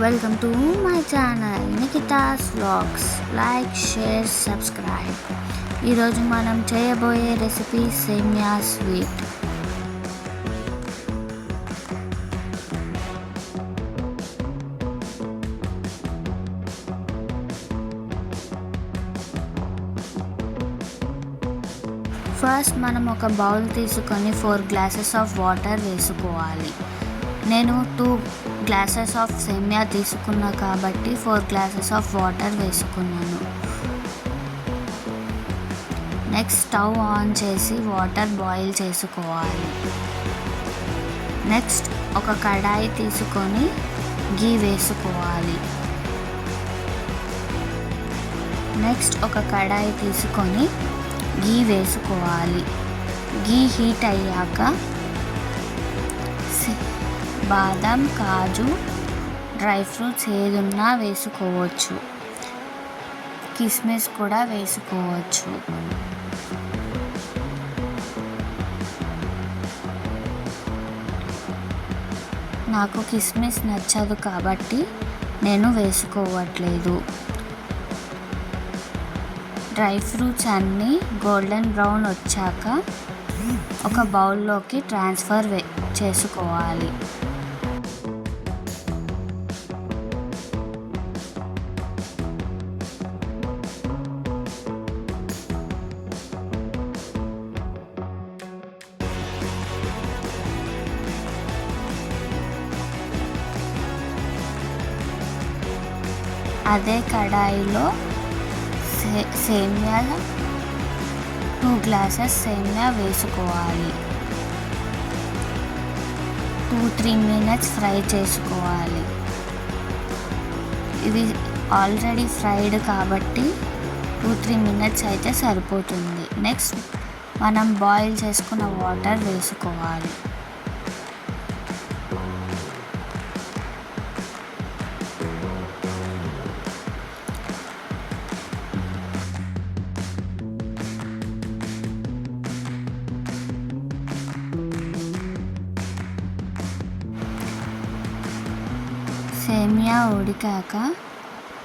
Welcome to my channel Nikhita's vlogs. Like, share, subscribe. ఈరోజు మనం చేయబోయే రెసిపీ సేమియా స్వీట్. ఫస్ట్ మనం ఒక బౌల్ తీసుకొని 4 గ్లాసెస్ ఆఫ్ వాటర్ వేసుకోవాలి. నేను 2 గ్లాసెస్ ఆఫ్ సేమియా తీసుకున్నా కాబట్టి 4 గ్లాసెస్ ఆఫ్ వాటర్ వేసుకున్నాను. నెక్స్ట్ స్టవ్ ఆన్ చేసి వాటర్ బాయిల్ చేసుకోవాలి. నెక్స్ట్ ఒక కడాయి తీసుకొని గీ వేసుకోవాలి. గీ హీట్ అయ్యాక బాదం, కాజు, డ్రై ఫ్రూట్స్ ఏదున్నా వేసుకోవచ్చు. కిస్మిస్ కూడా వేసుకోవచ్చు. నాకు కిస్మిస్ నచ్చదు కాబట్టి నేను వేసుకోవట్లేదు. డ్రై ఫ్రూట్స్ అన్నీ గోల్డెన్ బ్రౌన్ వచ్చాక ఒక బౌల్లోకి ట్రాన్స్ఫర్ చేసుకోవాలి. అదే కడాయిలో సేమియా 2 గ్లాసెస్ సేమియా వేసుకోవాలి. 2-3 మినిట్స్ ఫ్రై చేసుకోవాలి. ఇవి ఆల్రెడీ ఫ్రైడ్ కాబట్టి 2-3 మినిట్స్ అయితే సరిపోతుంది. నెక్స్ట్ మనం బాయిల్ చేసుకున్న వాటర్ వేసుకోవాలి. సేమియా ఉడికాక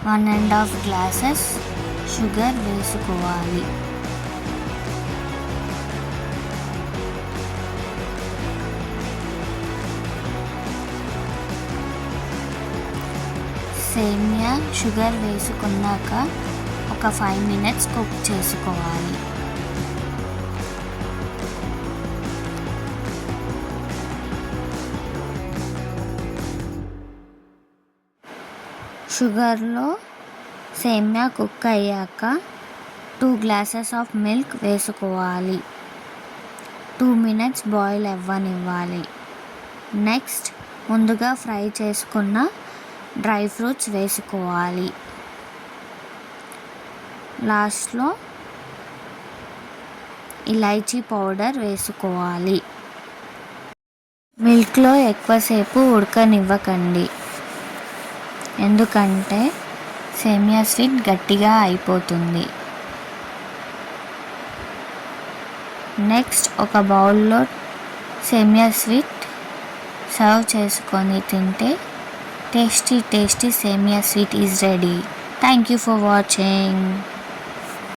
1.5 గ్లాసెస్ షుగర్ వేసుకోవాలి. సేమియా షుగర్ వేసుకున్నాక ఒక 5 మినిట్స్ కుక్ చేసుకోవాలి. షుగర్లో సేమియా కుక్ అయ్యాక 2 గ్లాసెస్ ఆఫ్ మిల్క్ వేసుకోవాలి. 2 మినిట్స్ బాయిల్ అవ్వనివ్వాలి. నెక్స్ట్ ముందుగా ఫ్రై చేసుకున్న డ్రై ఫ్రూట్స్ వేసుకోవాలి. లాస్ట్లో ఇలైచీ పౌడర్ వేసుకోవాలి. మిల్క్లో ఎక్కువసేపు ఉడకనివ్వకండి, ఎందుకంటే సేమియా స్వీట్ గట్టిగా అయిపోతుంది. నెక్స్ట్ ఒక బౌల్లో సేమియా స్వీట్ సర్వ్ చేసుకొని తింటే టేస్టీ సేమియా sweet is ready. Thank you for watching.